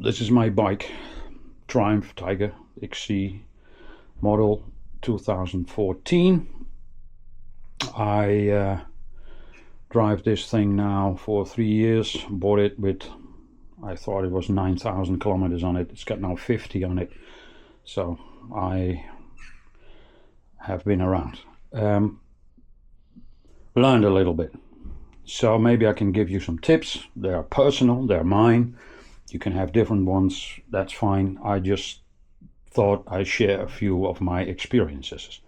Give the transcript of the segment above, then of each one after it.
this is my bike, Triumph Tiger XC model 2014. I drive this thing now for 3 years. Bought it with, I thought it was 9,000 kilometers on it. It's got now 50 on it, so I have been around. Learned a little bit, so maybe I can give you some tips. They are personal, they're mine. You can have different ones, that's fine. I just thought I'd share a few of my experiences.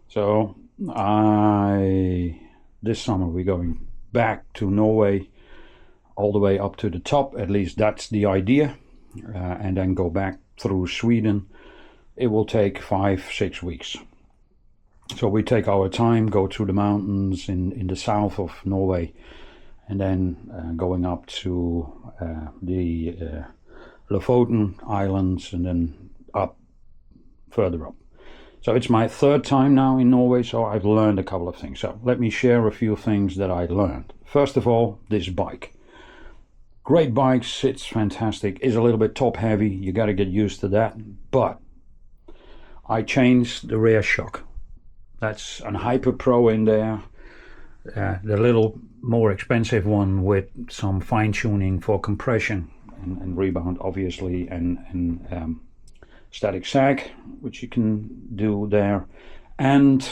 So this summer we're going back to Norway, all the way up to the top, at least that's the idea, and then go back through Sweden. It will take 5-6 weeks. So we take our time, go through the mountains in the south of Norway, and then going up to the Lofoten Islands, and then up, further up. So it's my third time now in Norway, so I've learned a couple of things. So let me share a few things that I learned. First of all, this bike. Great bike, sits fantastic, is a little bit top heavy, you got to get used to that, but I changed the rear shock. That's an Hyper Pro in there, the little more expensive one with some fine tuning for compression and rebound obviously, and static sag, which you can do there. And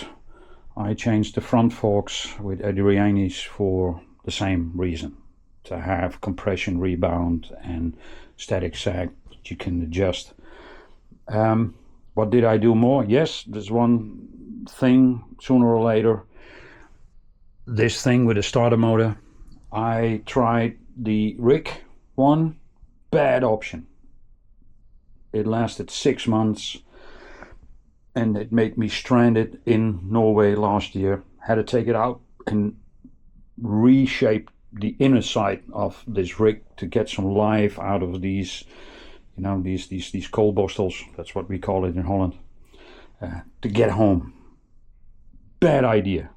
I changed the front forks with Adrianis for the same reason, to have compression, rebound and static sag that you can adjust. What did I do more? Yes, there's one thing, sooner or later, this thing with a starter motor. I tried the rig one, bad option. It lasted 6 months and it made me stranded in Norway last year. Had to take it out and reshape the inner side of this rig to get some life out of these, you know, these koolborstels, that's what we call it in Holland, to get home. Bad idea.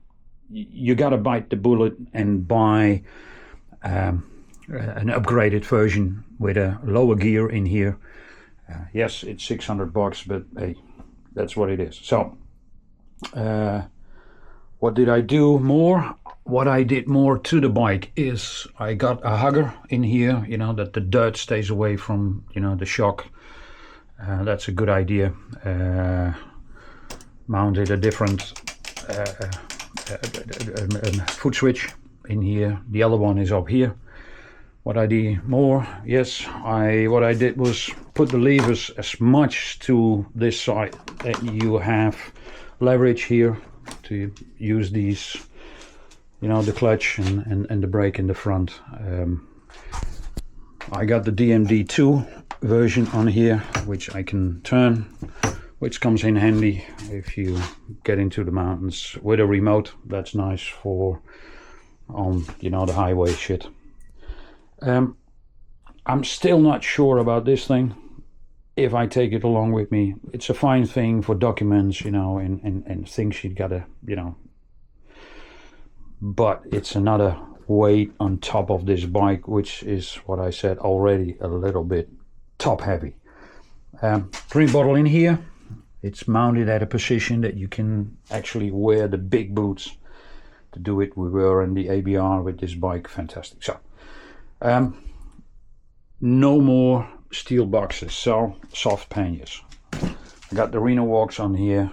You gotta bite the bullet and buy an upgraded version with a lower gear in here. Yes, it's $600, but hey, that's what it is. So what did I do more? What I did more to the bike is I got a hugger in here, you know, that the dirt stays away from, you know, the shock. That's a good idea. Mounted a different foot switch in here. The other one is up here. What I did more, yes, what I did was put the levers as much to this side that you have leverage here to use these, you know, the clutch and the brake in the front. I got the DMD2 version on here, which I can turn, which comes in handy if you get into the mountains with a remote. That's nice for on, you know, the highway shit. I'm still not sure about this thing, if I take it along with me. It's a fine thing for documents, you know, and things you gotta, you know, but it's another weight on top of this bike, which is what I said already, a little bit top heavy. Drink bottle in here. It's mounted at a position that you can actually wear the big boots to do it. We were in the ABR with this bike, fantastic. So no more steel boxes, so soft panniers. I got the Reno Walks on here.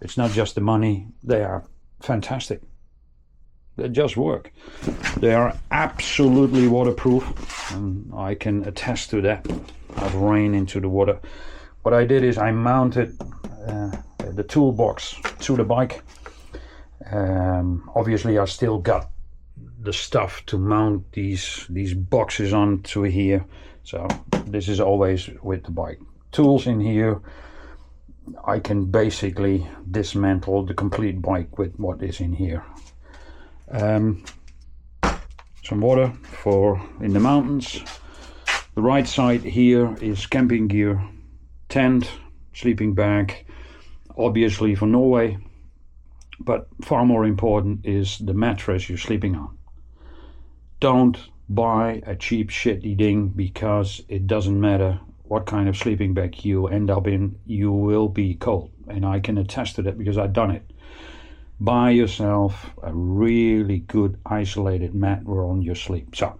It's not just the money, they are fantastic. They just work. They are absolutely waterproof, and I can attest to that. I've ran into the water. What I did is I mounted the toolbox to the bike. Obviously I still got the stuff to mount these boxes onto here, so this is always with the bike. Tools in here. I can basically dismantle the complete bike with what is in here. Some water for in the mountains. The right side here is camping gear, tent, sleeping bag, obviously for Norway, but far more important is the mattress you're sleeping on. Don't buy a cheap shitty thing, because it doesn't matter what kind of sleeping bag you end up in, you will be cold. And I can attest to that because I've done it. Buy yourself a really good isolated mat on your sleep. So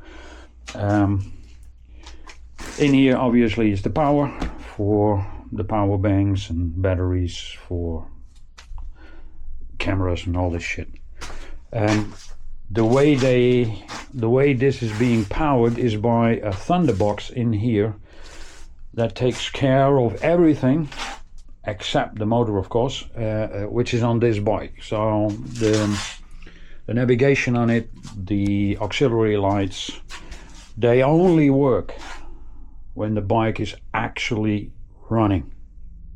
in here obviously is the power for the power banks and batteries for cameras and all this shit. The way this is being powered is by a Thunderbox in here that takes care of everything except the motor, of course, which is on this bike. So the navigation on it, the auxiliary lights, they only work when the bike is actually running.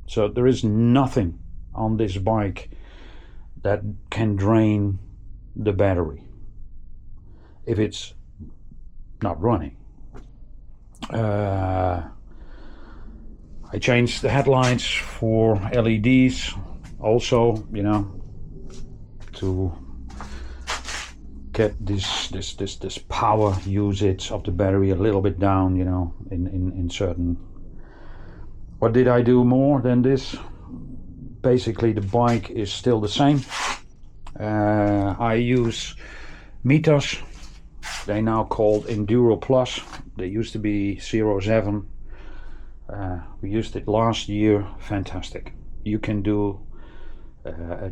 So there is nothing on this bike that can drain the battery if it's not running. I changed the headlights for LEDs also, you know, to get this power usage of the battery a little bit down, you know, in certain. What did I do more than this? Basically the bike is still the same. I use meters. They now called Enduro Plus. They used to be 07. We used it last year. Fantastic. You can do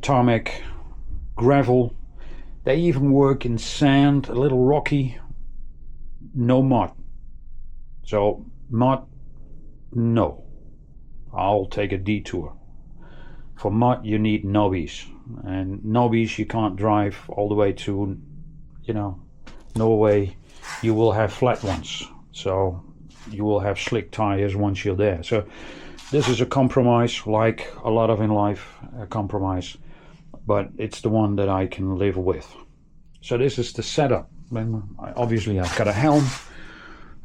tarmac, gravel. They even work in sand, a little rocky. No mud. So mud, no. I'll take a detour. For mud you need knobbies, and knobbies you can't drive all the way to, you know, Norway. You will have flat ones, so you will have slick tires once you're there. So this is a compromise, like a lot of in life, a compromise, but it's the one that I can live with. So this is the setup. Obviously I've got a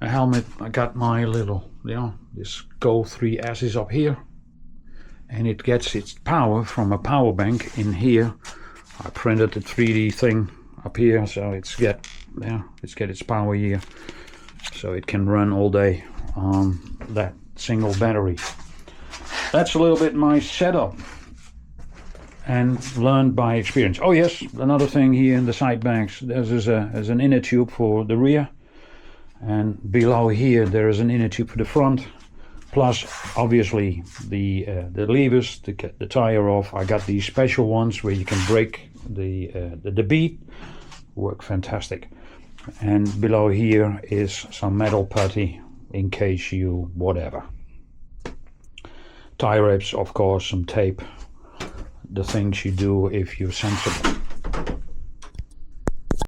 helmet, I got my little, you know, this Go 3S is up here, and it gets its power from a power bank in here. I printed the 3D thing up here, so it's get its power here, so it can run all day on that single battery. That's a little bit my setup, and learned by experience. Oh yes, another thing here in the side banks, there's an inner tube for the rear, and below here there is an inner tube for the front, plus obviously the levers to get the tire off. I got these special ones where you can break the bead, work fantastic. And below here is some metal putty in case you whatever. Tie wraps, of course, some tape, the things you do if you're sensible.